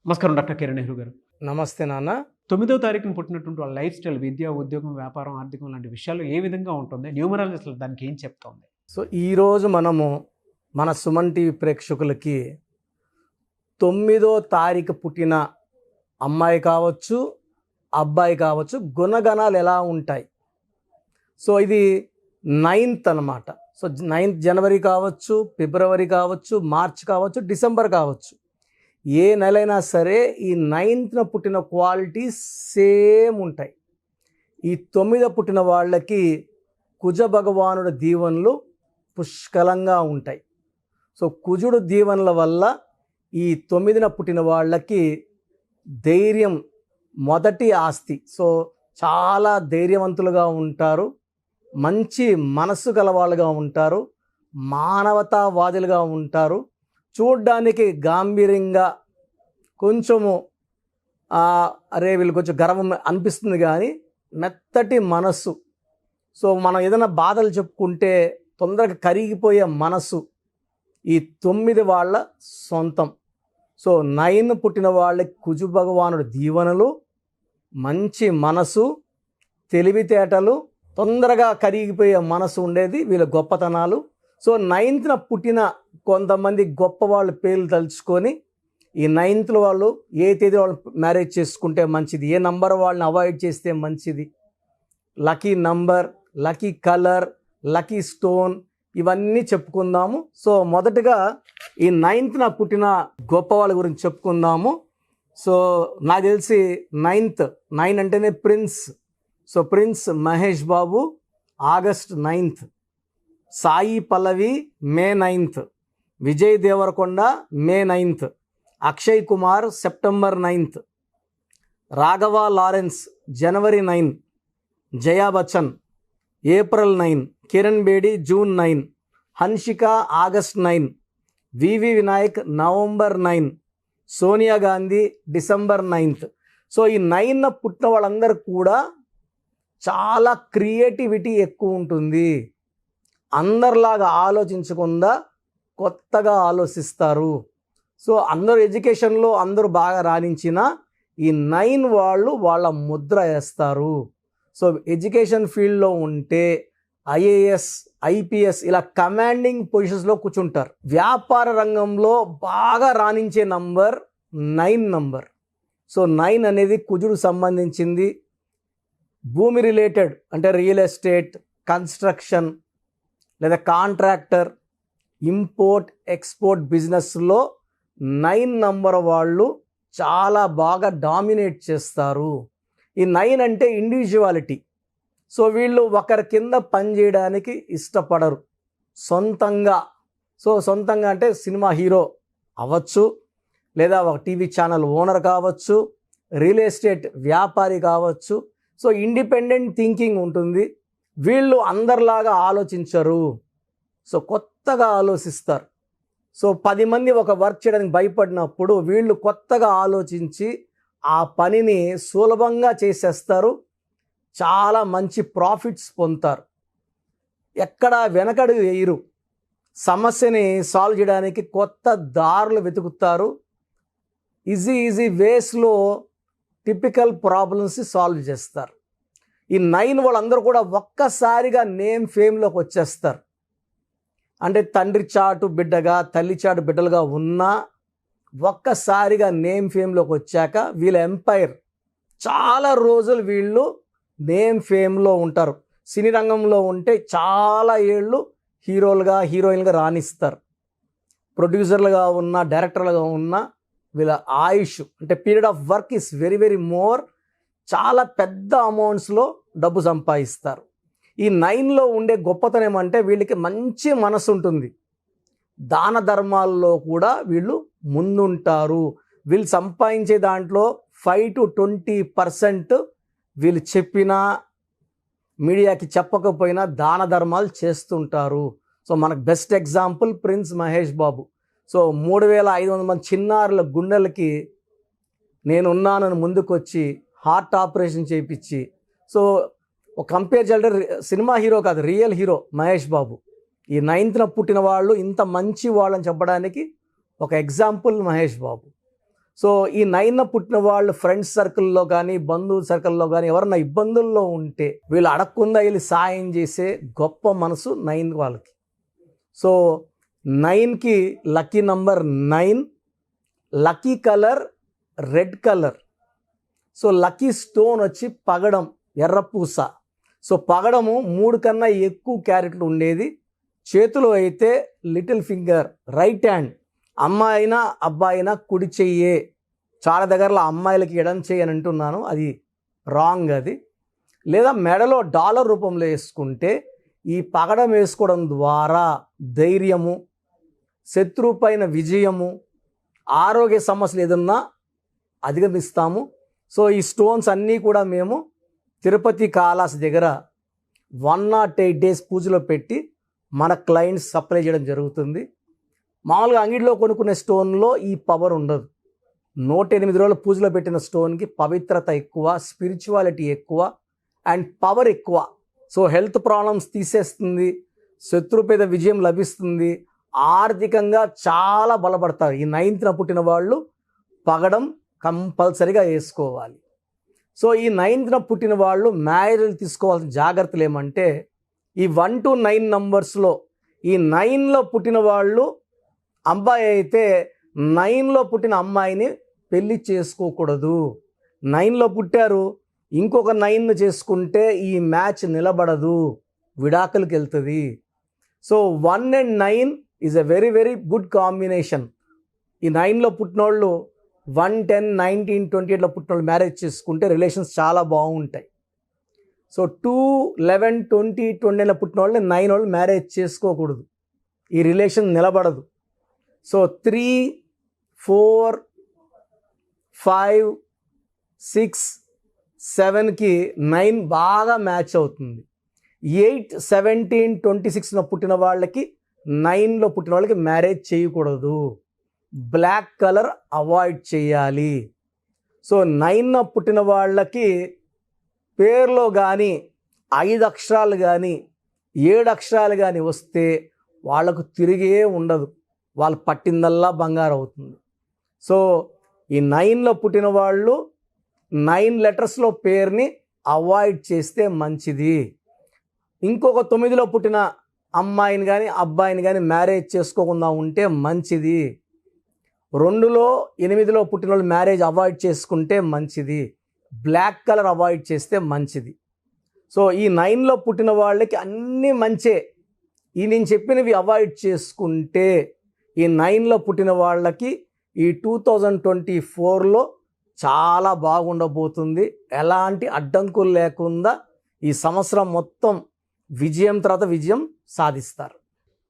నమస్కారం డాక్టర్ కిరణ్ నెహ్రూ గారు. నమస్తే నాన్న. 9వ తారీఖున పుట్టినటువంటి వాళ్ళ లైఫ్ స్టైల్, విద్య, ఉద్యోగం, వ్యాపారం, ఆర్థికం లాంటి విషయాలు ఏ విధంగా ఉంటుంది? న్యూమరాలజీ అసలు దానికి ఏం చెప్తోంది? సో ఈరోజు మనము మన సుమన్ టీవీ ప్రేక్షకులకి 9వ తారీఖు పుట్టిన అమ్మాయి కావచ్చు, అబ్బాయి కావచ్చు, గుణగణాలు ఎలా ఉంటాయి. సో ఇది 9th అన్నమాట. సో 9th జనవరి కావచ్చు, ఫిబ్రవరి కావచ్చు, మార్చ్ కావచ్చు, డిసెంబర్ కావచ్చు, ఏ నెలైనా సరే ఈ 9th పుట్టిన క్వాలిటీస్ సేమ్ ఉంటాయి. ఈ 9వ పుట్టిన వాళ్ళకి కుజ భగవానుడి దీవెనలు పుష్కలంగా ఉంటాయి. సో కుజుడు దీవెనల వల్ల ఈ 9న పుట్టిన వాళ్ళకి ధైర్యం మొదటి ఆస్తి. సో చాలా ధైర్యవంతులుగా ఉంటారు, మంచి మనస్సు గలవాళ్ళుగా ఉంటారు, మానవతావాదులుగా ఉంటారు, చూడ్డానికి గాంభీర్యంగా కొంచెము అరే వీళ్ళు కొంచెం గర్వం అనిపిస్తుంది, కానీ మెత్తటి మనస్సు. సో మనం ఏదైనా బాధలు చెప్పుకుంటే తొందరగా కరిగిపోయే మనస్సు ఈ 9 వాళ్ళ సొంతం. సో 9 పుట్టిన వాళ్ళకి కుజు భగవానుడి దీవెనలు, మంచి మనసు, తెలివితేటలు, తొందరగా కరిగిపోయే మనసు ఉండేది వీళ్ళ గొప్పతనాలు. సో 9th పుట్టిన కొంతమంది గొప్ప వాళ్ళ పేర్లు తలుచుకొని ఈ 9th వాళ్ళు ఏ తేదీ వాళ్ళు మ్యారేజ్ చేసుకుంటే మంచిది, ఏ నంబర్ వాళ్ళని అవాయిడ్ చేస్తే మంచిది, lucky number, lucky colour, lucky stone, ఇవన్నీ చెప్పుకుందాము. సో మొదటగా ఈ 9th పుట్టిన గొప్ప వాళ్ళ గురించి చెప్పుకుందాము. సో నాకు తెలిసి 9 అంటేనే prince. So prince Mahesh Babu August 9th, Sai Pallavi May 9th, Vijay Deverakonda May 9th, Akshay Kumar September 9th, Raghava Lawrence జనవరి 9, Jaya Bachchan April 9, Kiran Bedi June 9, Hansika August 9, VV Vinayak November 9, Sonia Gandhi December 9th. So ఈ 9 పుట్టిన వాళ్ళందరూ కూడా చాలా క్రియేటివిటీ ఎక్కువ ఉంటుంది. అందరిలాగా ఆలోచించకుండా కొత్తగా ఆలోచిస్తారు. సో అందరూ ఎడ్యుకేషన్లో అందరూ బాగా రాణించిన ఈ 9 వాళ్ళు వాళ్ళ ముద్ర వేస్తారు. సో ఎడ్యుకేషన్ ఫీల్డ్లో ఉంటే ఐఏఎస్, ఐపీఎస్ ఇలా కమాండింగ్ పొజిషన్స్లో కూర్చుంటారు. వ్యాపార రంగంలో బాగా రాణించే నంబర్ 9 నంబర్. సో 9 అనేది కుజుడు సంబంధించింది. భూమి రిలేటెడ్ అంటే రియల్ ఎస్టేట్, కన్స్ట్రక్షన్ లేదా కాంట్రాక్టర్, ఇంపోర్ట్ ఎక్స్పోర్ట్ బిజినెస్లో 9 నంబర్ వాళ్ళు చాలా బాగా డామినేట్ చేస్తారు. ఈ 9 అంటే ఇండివిజువాలిటీ. సో వీళ్ళు ఒకరి కింద పనిచేయడానికి ఇష్టపడరు. సొంతంగా అంటే సినిమా హీరో అవ్వచ్చు, లేదా ఒక టీవీ ఛానల్ ఓనర్ కావచ్చు, రియల్ ఎస్టేట్ వ్యాపారి కావచ్చు. సో ఇండిపెండెంట్ థింకింగ్ ఉంటుంది. వీళ్ళు అందరిలాగా ఆలోచించరు. సో కొత్తగా ఆలోచిస్తారు. సో 10 మంది ఒక వర్క్ చేయడానికి భయపడినప్పుడు వీళ్ళు కొత్తగా ఆలోచించి ఆ పనిని సులభంగా చేసేస్తారు. చాలా మంచి ప్రాఫిట్స్ పొందుతారు. ఎక్కడ వెనకడుగు వేయరు. సమస్యని సాల్వ్ చేయడానికి కొత్త దారులు వెతుకుతారు. ఈజీ వేస్లో టిపికల్ ప్రాబ్లమ్స్ సాల్వ్ చేస్తారు. ఈ 9 వాళ్ళందరూ కూడా ఒక్కసారిగా నేమ్ ఫేమ్లోకి వచ్చేస్తారు. అంటే తండ్రి చాటు బిడ్డగా, తల్లి చాటు బిడ్డలుగా ఉన్నా ఒక్కసారిగా నేమ్ ఫేమ్లోకి వచ్చాక వీళ్ళ ఎంపైర్ చాలా రోజులు వీళ్ళు నేమ్ ఫేమ్లో ఉంటారు. సినీ రంగంలో ఉంటే చాలా ఏళ్ళు హీరోలుగా, హీరోయిన్గా రాణిస్తారు. ప్రొడ్యూసర్లుగా ఉన్న, డైరెక్టర్లుగా ఉన్న వీళ్ళ ఆయుష్ అంటే period of work is very very more. చాలా పెద్ద అమౌంట్స్లో డబ్బు సంపాదిస్తారు. ఈ 9లో ఉండే గొప్పతనం ఏమంటే వీళ్ళకి మంచి మనసు ఉంటుంది. దాన ధర్మాల్లో కూడా వీళ్ళు ముందుంటారు. వీళ్ళు సంపాదించే దాంట్లో 5 to 20% వీళ్ళు చెప్పినా, మీడియాకి చెప్పకపోయినా దాన ధర్మాలు చేస్తుంటారు. సో మనకు బెస్ట్ ఎగ్జాంపుల్ ప్రిన్స్ మహేష్ బాబు. సో 3500 మంది చిన్నారుల గుండెలకి నేనున్నానని ముందుకు వచ్చి హార్ట్ ఆపరేషన్ చేయించి, సో ఒక కంపేర్ చేయాలంటే సినిమా హీరో కాదు, రియల్ హీరో మహేష్ బాబు. ఈ 9th పుట్టిన వాళ్ళు ఇంత మంచి వాళ్ళని చెప్పడానికి ఒక ఎగ్జాంపుల్ మహేష్ బాబు. సో ఈ 9న పుట్టిన వాళ్ళు ఫ్రెండ్స్ సర్కిల్లో కానీ బంధువుల సర్కిల్లో కానీ ఎవరన్నా ఇబ్బందుల్లో ఉంటే వీళ్ళు అడగకుండా వీళ్ళు సాయం చేసే గొప్ప మనసు 9 వాళ్ళకి. సో 9కి lucky number 9, lucky colour red colour. So lucky stone వచ్చి పగడం, ఎర్రపూస. సో పగడము 3 కన్నా ఎక్కువ క్యారెట్లు ఉండేది. చేతిలో అయితే లిటిల్ ఫింగర్, రైట్ హ్యాండ్. అమ్మాయి అయినా అబ్బాయి అయినా కుడి చెయ్యే. చాలా దగ్గరలో అమ్మాయిలకి ఎడం చెయ్యి అని అంటున్నాను, అది రాంగ్ అది. లేదా మెడలో డాలర్ రూపంలో వేసుకుంటే ఈ పగడం వేసుకోవడం ద్వారా ధైర్యము, శత్రువు పైన విజయము, ఆరోగ్య సమస్యలు ఏదన్నా అధిగమిస్తాము. సో ఈ స్టోన్స్ అన్నీ కూడా మేము తిరుపతి కాళాస్ దగ్గర 108 డేస్ పూజలో పెట్టి మన క్లయింట్స్ సప్లై చేయడం జరుగుతుంది. మామూలుగా అంగిడిలో కొనుక్కునే స్టోన్లో ఈ పవర్ ఉండదు. 108 రోజుల పూజలో పెట్టిన స్టోన్కి పవిత్రత ఎక్కువ, స్పిరిచువాలిటీ ఎక్కువ అండ్ పవర్ ఎక్కువ. సో హెల్త్ ప్రాబ్లమ్స్ తీసేస్తుంది, శత్రుపేద విజయం లభిస్తుంది, ఆర్థికంగా చాలా బలపడతారు. ఈ 9న పుట్టిన వాళ్ళు పగడం కంపల్సరిగా వేసుకోవాలి. సో ఈ 9న పుట్టిన వాళ్ళు మ్యారేజ్లు తీసుకోవాల్సిన జాగ్రత్తలు ఏమంటే, ఈ 1 to 9 నంబర్స్లో ఈ 9లో పుట్టిన వాళ్ళు అబ్బాయి అయితే 9లో పుట్టిన అమ్మాయిని పెళ్లి చేసుకోకూడదు. 9లో పుట్టారు, ఇంకొక 9ను చేసుకుంటే ఈ మ్యాచ్ నిలబడదు, విడాకులకు వెళ్తుంది. So 1 and 9 is a very very good combination. ఈ 9లో పుట్టినోళ్ళు 1, 10, 19, 28లో పుట్టినోళ్ళు మ్యారేజ్ చేసుకుంటే రిలేషన్స్ చాలా బాగుంటాయి. సో 2, 11, 20, 29లో పుట్టిన వాళ్ళని 9 వాళ్ళు మ్యారేజ్ చేసుకోకూడదు, ఈ రిలేషన్ నిలబడదు. సో 3, 4, 5, 6, 7కి 9 బాగా మ్యాచ్ అవుతుంది. 8, 17, 26లో పుట్టిన వాళ్ళకి 9లో పుట్టిన వాళ్ళకి మ్యారేజ్ చేయకూడదు, బ్లాక్ కలర్ అవాయిడ్ చేయాలి. సో 9న పుట్టిన వాళ్ళకి పేర్లో కానీ 5 అక్షరాలు కానీ 7 అక్షరాలు కానీ వస్తే వాళ్ళకు తిరిగే ఉండదు, వాళ్ళు పట్టిందల్లా బంగారం అవుతుంది. సో ఈ 9లో పుట్టిన వాళ్ళు 9 లెటర్స్లో పేరుని అవాయిడ్ చేస్తే మంచిది. ఇంకొక 9లో పుట్టిన అమ్మాయిని కానీ అబ్బాయిని కానీ మ్యారేజ్ చేసుకోకుండా ఉంటే మంచిది. 2లో 8లో పుట్టిన వాళ్ళు మ్యారేజ్ అవాయిడ్ చేసుకుంటే మంచిది, బ్లాక్ కలర్ అవాయిడ్ చేస్తే మంచిది. సో ఈ 9లో పుట్టిన వాళ్ళకి అన్నీ మంచే. ఈ నేను చెప్పినవి అవాయిడ్ చేసుకుంటే ఈ 9లో పుట్టిన వాళ్ళకి ఈ 2024లో చాలా బాగుండబోతుంది. ఎలాంటి అడ్డంకులు లేకుండా ఈ సంవత్సరం మొత్తం విజయం తర్వాత విజయం సాధిస్తారు.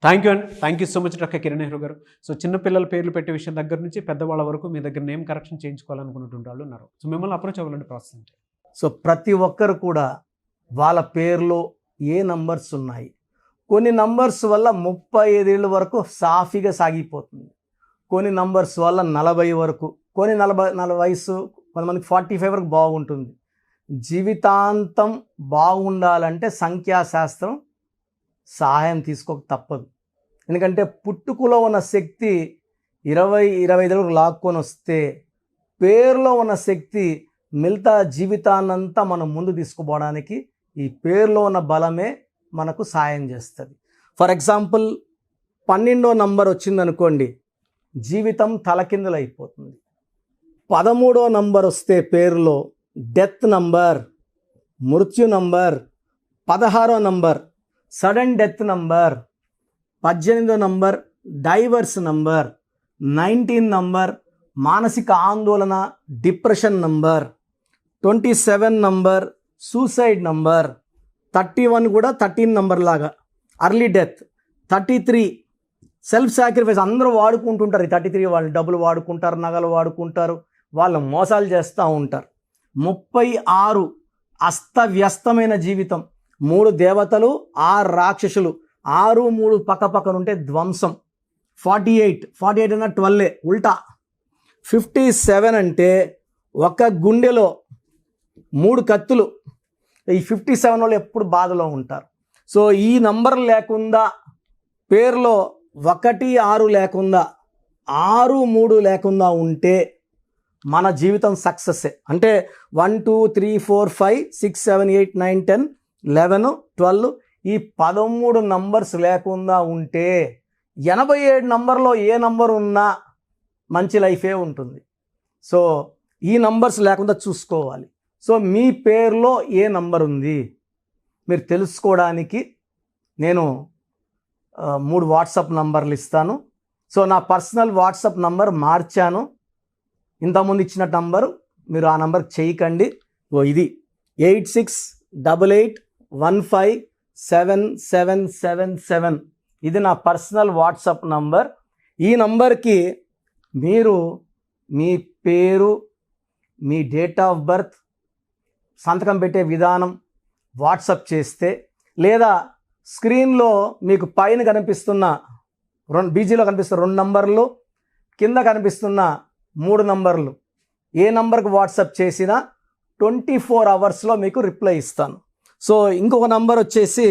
థ్యాంక్ యూ అండి, thank you so much doctor Kiran Nehru గారు. సో చిన్నపిల్లల పేర్లు పెట్టే విషయం దగ్గర నుంచి పెద్దవాళ్ళ వరకు మీ దగ్గర నేమ్ కరెక్షన్ చేయించుకోవాలనుకున్నటువంటి వాళ్ళు ఉన్నారు. సో మిమ్మల్ని అప్రోచ్ అవ్వాలంటే ప్రాసెస్ అంటే, సో ప్రతి ఒక్కరు కూడా వాళ్ళ పేర్లో ఏ నంబర్స్ ఉన్నాయి, కొన్ని నంబర్స్ వల్ల 35 ఏళ్ళ వరకు సాఫీగా సాగిపోతుంది, కొన్ని నంబర్స్ వల్ల 40 వరకు, కొన్ని 40 వయసు, కొంతమందికి 45 వరకు బాగుంటుంది. జీవితాంతం బాగుండాలంటే సంఖ్యాశాస్త్రం సహాయం తీసుకోక తప్పదు. ఎందుకంటే పుట్టుకలో ఉన్న శక్తి 20-25 వరకు లాక్కొని వస్తే పేరులో ఉన్న శక్తి మిగతా జీవితాన్నంతా మనం ముందు తీసుకుపోవడానికి ఈ పేరులో ఉన్న బలమే మనకు సాయం చేస్తుంది. ఫర్ ఎగ్జాంపుల్ 12వ నంబర్ వచ్చిందనుకోండి, జీవితం తలకిందులు అయిపోతుంది. 13వ నంబర్ వస్తే పేరులో డెత్ నంబర్, మృత్యు నంబర్. 16వ నంబర్ సడన్ డెత్ నంబర్. 18వ నంబర్ డైవర్స్ నంబర్. 19 నంబర్ మానసిక ఆందోళన, depression number. 27 number suicide number. 31 కూడా 13 నంబర్ లాగా అర్లీ డెత్. 33 self sacrifice. అందరూ వాడుకుంటుంటారు ఈ 33 వాళ్ళు, డబ్బులు వాడుకుంటారు, నగలు వాడుకుంటారు, వాళ్ళు మోసాలు చేస్తూ ఉంటారు. 36 అస్తవ్యస్తమైన జీవితం. 3 దేవతలు, 6 రాక్షసులు, 6, 3 పక్కపక్కనుంటే ధ్వంసం. 48 అన్న 12 ఉల్టా. 57 అంటే ఒక గుండెలో 3 కత్తులు. ఈ 57 వాళ్ళు ఎప్పుడు బాధలో ఉంటారు. సో ఈ నంబర్ లేకుండా పేరులో 1, 6 లేకుండా 6, 3 లేకుండా ఉంటే మన జీవితం సక్సెస్సే. అంటే 1 2 3 4 5 6 7 8 9 10 11 12 ఈ 13 నంబర్స్ లేకుండా ఉంటే 87 నంబర్లో ఏ నంబర్ ఉన్నా మంచి లైఫే ఉంటుంది. సో ఈ నంబర్స్ లేకుండా చూసుకోవాలి. సో మీ పేరులో ఏ నంబర్ ఉంది మీరు తెలుసుకోవడానికి నేను 3 వాట్సాప్ నంబర్లు ఇస్తాను. సో నా పర్సనల్ వాట్సాప్ నంబర్ మార్చాను. ఇంతకుముందు ఇచ్చిన నంబరు మీరు ఆ నంబర్కి చేయకండి. ఇది 8688157777. ఇది నా పర్సనల్ వాట్సాప్ నంబర్. ఈ నంబర్కి మీరు మీ పేరు, మీ డేట్ ఆఫ్ బర్త్, సంతకం పెట్టే విధానం వాట్సాప్ చేస్తే, లేదా స్క్రీన్లో మీకు పైన కనిపిస్తున్న బీజీలో కనిపిస్తున్న 2 నంబర్లు, కింద కనిపిస్తున్న 3 నంబర్లు ఏ నంబర్కి వాట్సాప్ చేసినా 24 అవర్స్లో మీకు రిప్లై ఇస్తాను. సో ఇంకొక నంబర్ వచ్చేసి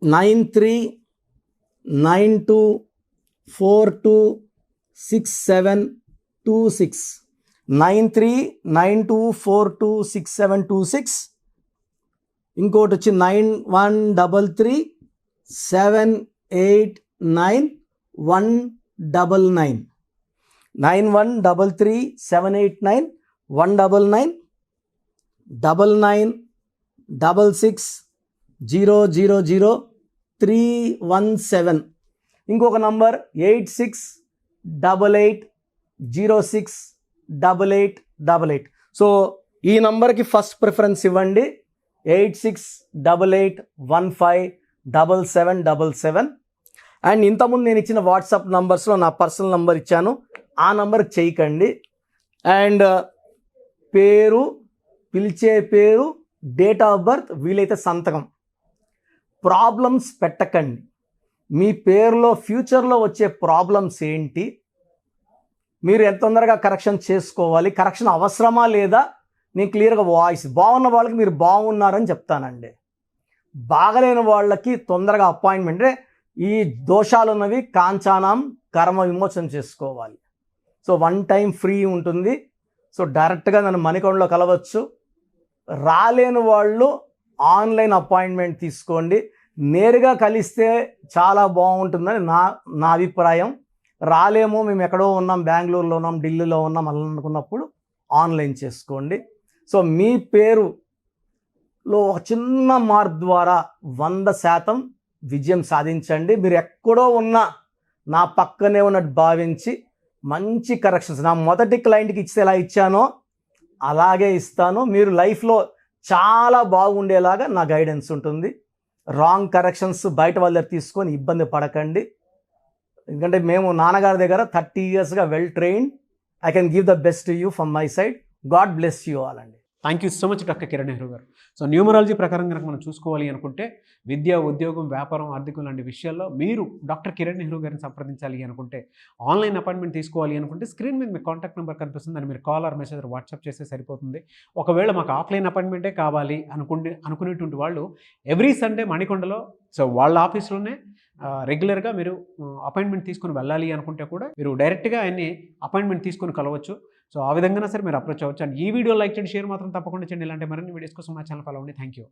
9392426726 9392426726. ఇంకోటి వచ్చి 9133789199 9133789199 9966000317. ఇంకొక నంబర్ 8688068888. సో ఈ నంబర్కి ఫస్ట్ ప్రిఫరెన్స్ ఇవ్వండి. 8688157777. అండ్ ఇంతకుముందు నేను ఇచ్చిన వాట్సాప్ నంబర్స్లో నా పర్సనల్ నంబర్ ఇచ్చాను, ఆ నంబర్కి చేయకండి. అండ్ పేరు, పిలిచే పేరు, డేట్ ఆఫ్ బర్త్, వీలైతే సంతకం. ప్రాబ్లమ్స్ పెట్టకండి. మీ పేరులో ఫ్యూచర్లో వచ్చే ప్రాబ్లమ్స్ ఏంటి, మీరు ఎంత తొందరగా కరెక్షన్ చేసుకోవాలి, కరెక్షన్ అవసరమా లేదా, నేను క్లియర్గా వాయిస్ బాగున్న వాళ్ళకి మీరు బాగున్నారని చెప్తానండి. బాగలేని వాళ్ళకి తొందరగా అపాయింట్మెంట్, అంటే ఈ దోషాలు ఉన్నవి కాంచానం కర్మ విమోచన చేసుకోవాలి. సో 1 టైం ఫ్రీ ఉంటుంది. సో డైరెక్ట్గా నన్ను మణికొండలో కలవచ్చు. రాలేని వాళ్ళు ఆన్లైన్ అపాయింట్మెంట్ తీసుకోండి. నేరుగా కలిస్తే చాలా బాగుంటుందని నా అభిప్రాయం. రాలేమో, మేము ఎక్కడో ఉన్నాం, బెంగళూరులో ఉన్నాం, ఢిల్లీలో ఉన్నాం అలా అనుకున్నప్పుడు ఆన్లైన్ చేసుకోండి. సో మీ పేరులో ఒక చిన్న మార్పు ద్వారా 100% విజయం సాధించండి. మీరు ఎక్కడో ఉన్నా నా పక్కనే ఉన్నట్టు భావించి మంచి కరెక్షన్స్ నా మొదటి క్లయింట్కి ఇస్తే ఎలా ఇచ్చానో అలాగే ఇస్తాను. మీరు లైఫ్లో చాలా బాగుండేలాగా నా గైడెన్స్ ఉంటుంది. రాంగ్ కరెక్షన్స్ బయట వాళ్ళ దగ్గర తీసుకొని ఇబ్బంది పడకండి. ఎందుకంటే మేము నాన్నగారి దగ్గర 30 yearsగా well trained. I can give the best to you from my side. God bless you all అండి. Thank you so much doctor Kiran Nehru గారు. సో న్యూమరాలజీ ప్రకారం కనుక మనం చూసుకోవాలి అనుకుంటే విద్య, ఉద్యోగం, వ్యాపారం, ఆర్థికం లాంటి విషయాల్లో మీరు డాక్టర్ కిరణ్ నెహ్రూ గారిని సంప్రదించాలి అనుకుంటే, ఆన్లైన్ అపాయింట్మెంట్ తీసుకోవాలి అనుకుంటే స్క్రీన్ మీద మీ కాంటాక్ట్ నెంబర్ కనిపిస్తుంది, అని మీరు కాల్ ఆర్ మెసేజ్ వాట్సాప్ చేస్తే సరిపోతుంది. ఒకవేళ మాకు ఆఫ్లైన్ అపాయింట్మెంటే కావాలి అనుకునేటువంటి వాళ్ళు ఎవ్రీ సండే మణికొండలో, సో వాళ్ళ ఆఫీస్లోనే రెగ్యులర్గా మీరు అపాయింట్మెంట్ తీసుకొని వెళ్ళాలి అనుకుంటే కూడా మీరు డైరెక్ట్గా ఆయన్ని అపాయింట్మెంట్ తీసుకొని కలవచ్చు. సో ఆ విధంగా సరే మీరు అప్రోచ్ అవ్వచ్చు. అండ్ ఈ వీడియో లైక్ చేయండి, షేర్ మాత్రం తప్పకుండా చేయండి. ఇలాంటి మరిన్ని వీడియోస్ కోసం మా ఛానల్ ఫాలో అవ్వండి. Thank you.